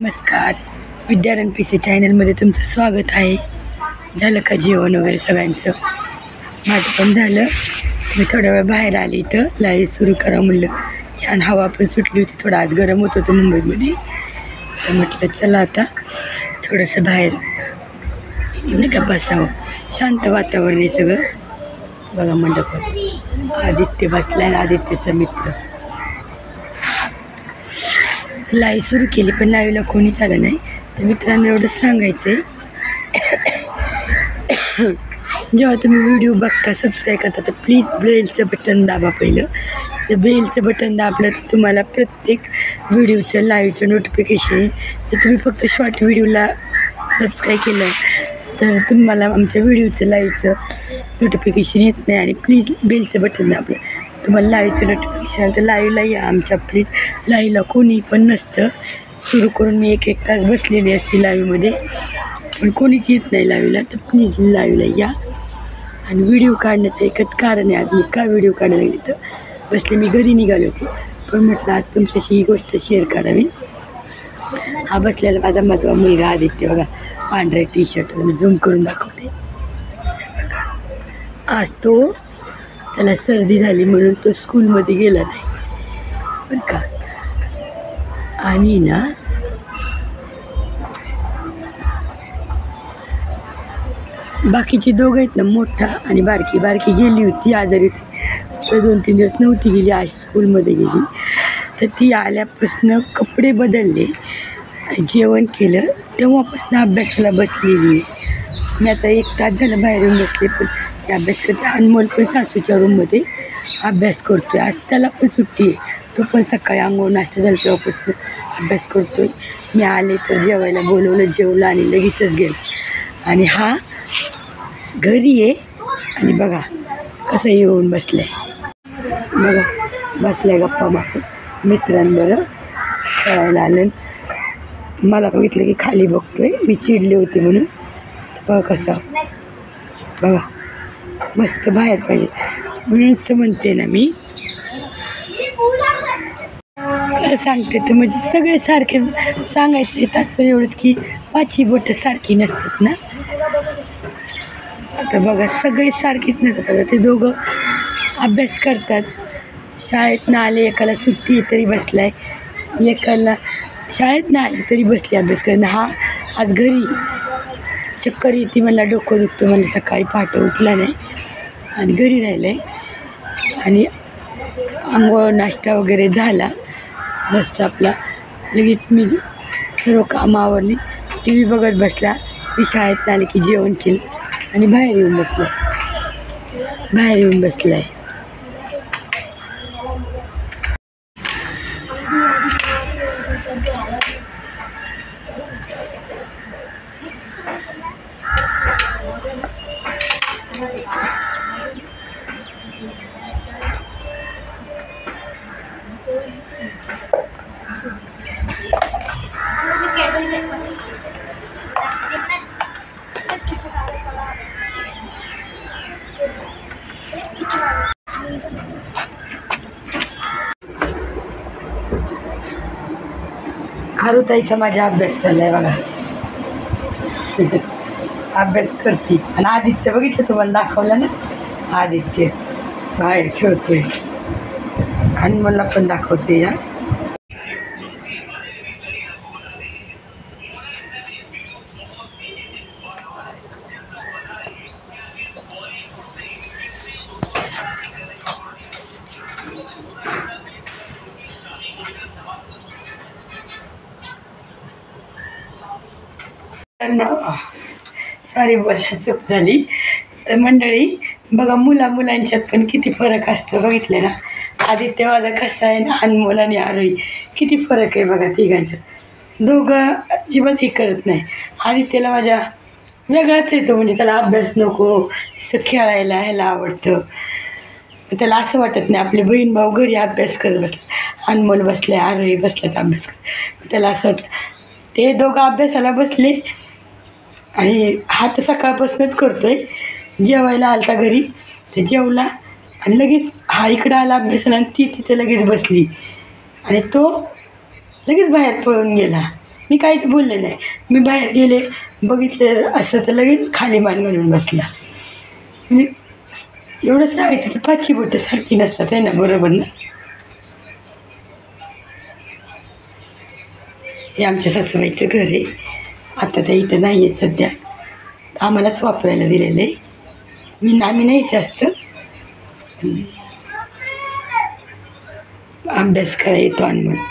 नमस्कार. Vidyaranya P C चॅनलमध्ये तुमचं स्वागत आहे. झालं का जेवण वगैरे सगळ्यांचं? माझं पण झालं. मी थोडा वेळ बाहेर आले, इथं लाईव्ह सुरू करा म्हणलं. छान हवा पण सुटली होती, थोडं आज गरम होत होतं मुंबईमध्ये. तर म्हटलं चला आता थोडंसं बाहेर नाही का बसावं. शांत वातावरण आहे सगळं. बघा मंडपात आदित्य बसला आहे, आदित्यचा मित्र. लाईव्ह सुरू केली पण लाईव्हला कोणीच आलं नाही. तर मित्रांनो एवढंच सांगायचं आहे, जेव्हा तुम्ही व्हिडिओ बघता सबस्क्राईब करता तर प्लीज बेलचं बटन दाबा पहिलं. तर बेलचं बटन दाबलं तर तुम्हाला प्रत्येक व्हिडिओचं लाईव्हचं नोटिफिकेशन येईल. तर तुम्ही फक्त शॉर्ट व्हिडिओला सबस्क्राईब केलं तर तुम्हाला आमच्या व्हिडिओचं लाईव्हचं नोटिफिकेशन येत नाही. आणि प्लीज बेलचं बटन दाबलं तुम्हाला लाईव्हचं नोटिफिकेशन. तर लाईव्हला या आमच्या प्लीज. लाईव्हला कोणी पण नसतं. सुरू करून मी एक तास बसलेली असते लाईव्हमध्ये, पण कोणीच येत नाही लाईव्हला. तर प्लीज लाईव्हला या. आणि व्हिडिओ काढण्याचं एकच कारण आहे, आज मी का व्हिडिओ काढायला लागली तर बसले. मी घरी निघाले होते पण म्हटलं आज तुमच्याशी ही गोष्ट शेअर करावी. हा बसलेला माझा मधवा मुलगा आदित्य बघा, पांढरे टी शर्ट. मी झूम करून दाखवते. आज तो त्याला सर्दी झाली म्हणून तो स्कूलमध्ये गेला नाही बरं का. आणि ना बाकीची दोघं आहेत ना, मोठा आणि बारकी. बारकी गेली होती, आजारी होती, तर 2-3 दिवस नव्हती गेली. आज स्कूलमध्ये गेली. तर ती आल्यापासून कपडे बदलले, जेवण केलं, तेव्हापासून अभ्यासाला बसलेली आहे. मी आता 1 तास झालं बाहेर येऊन बसले, पण ते अभ्यास करते. अनमोल पण सासूच्या रूममध्ये अभ्यास करतो आहे. आज त्याला पण सुट्टी आहे. तो पण सकाळी आंघोळ नाश्ता झाला तेव्हापासून अभ्यास करतो आहे. मी आले तर जेवायला बोलवलं, जेवलं आणि लगेचच गेलं. आणि हा घरी आहे आणि बघा कसं येऊन बसलं आहे. बघा बसल्या गप्पा मारत मित्रांबरोबर. खेळायला आलं. मला बघितलं की खाली बघतोय, मी चिडले होते म्हणून. तर बघा कसं, बघा मस्त बाहेर पाहिजे म्हणूनच तर म्हणते ना मी. खरं सांगते तर म्हणजे सगळे सारखे सांगायचं येतात, पण एवढंच की 5ही बोटं सारखी नसतात ना. आता बघा सगळे सारखीच नसतात. आता ते दोघं अभ्यास करतात. शाळेतनं आले, एकाला सुट्टी आहे तरी बसला आहे, एकाला शाळेतनं आले तरी बसले अभ्यास करणं. हा आज घरी चक्कर येते, मला डोकं दुखतं, मला सकाळी पहाटे उठला नाही आणि घरी राहिलं आहे. आणि आंघोळ नाश्ता वगैरे झाला मस्त आपला. लगेच मी सर्व कामं आवरली, टी व्ही बघत बसला. मी शाळेत आले की जेवण केलं आणि बाहेर येऊन बसला आहे. आरुताईचा माझा अभ्यास चाललाय बघा. अभ्यास करते. आणि आदित्य बघितलं तुम्हाला दाखवलं ना, आदित्य बाहेर खेळतोय. आणि मला पण दाखवते या. सॉरी बोलायला चूक झाली. तर मंडळी बघा, मुलांच्यात पण किती फरक असतो बघितलं ना. आदित्य माझा कसा आहे ना, अनमोल आणि आरोही किती फरक आहे बघा तिघांच्यात. दोघं अजिबात हे करत नाही. आदित्यला माझ्या वेगळाच येतो, म्हणजे त्याला अभ्यास नको, नुसतं खेळायला ह्याला आवडतं. त्याला असं वाटत नाही आपले बहीण भाऊ घरी अभ्यास करत बसले, अनमोल बसले, आरोही बसल्यात अभ्यास करत. त्याला असं वाटतं ते दोघं अभ्यासाला बसले. आणि हा तर सकाळपासूनच करतोय. जेवायला आलता घरी तर जेवला आणि लगेच हा इकडं आला अभ्यासाला आणि ती तिथे लगेच बसली आणि तो लगेच बाहेर पळून गेला. मी काहीच बोलले नाही. मी बाहेर गेले, बघितलं असं तर लगेच खाली मान घालून बसला. म्हणजे एवढं सांगायचं तर 5 बोटं सारखी नसतात आहे ना, बरोबर ना. हे आमच्या सासूबाईचं घर आहे. आता त्या इथं नाही आहेत सध्या, आम्हालाच वापरायला दिलेलं आहे. आम्ही नाही जास्त अभ्यास करायला येतो आणि म्हणून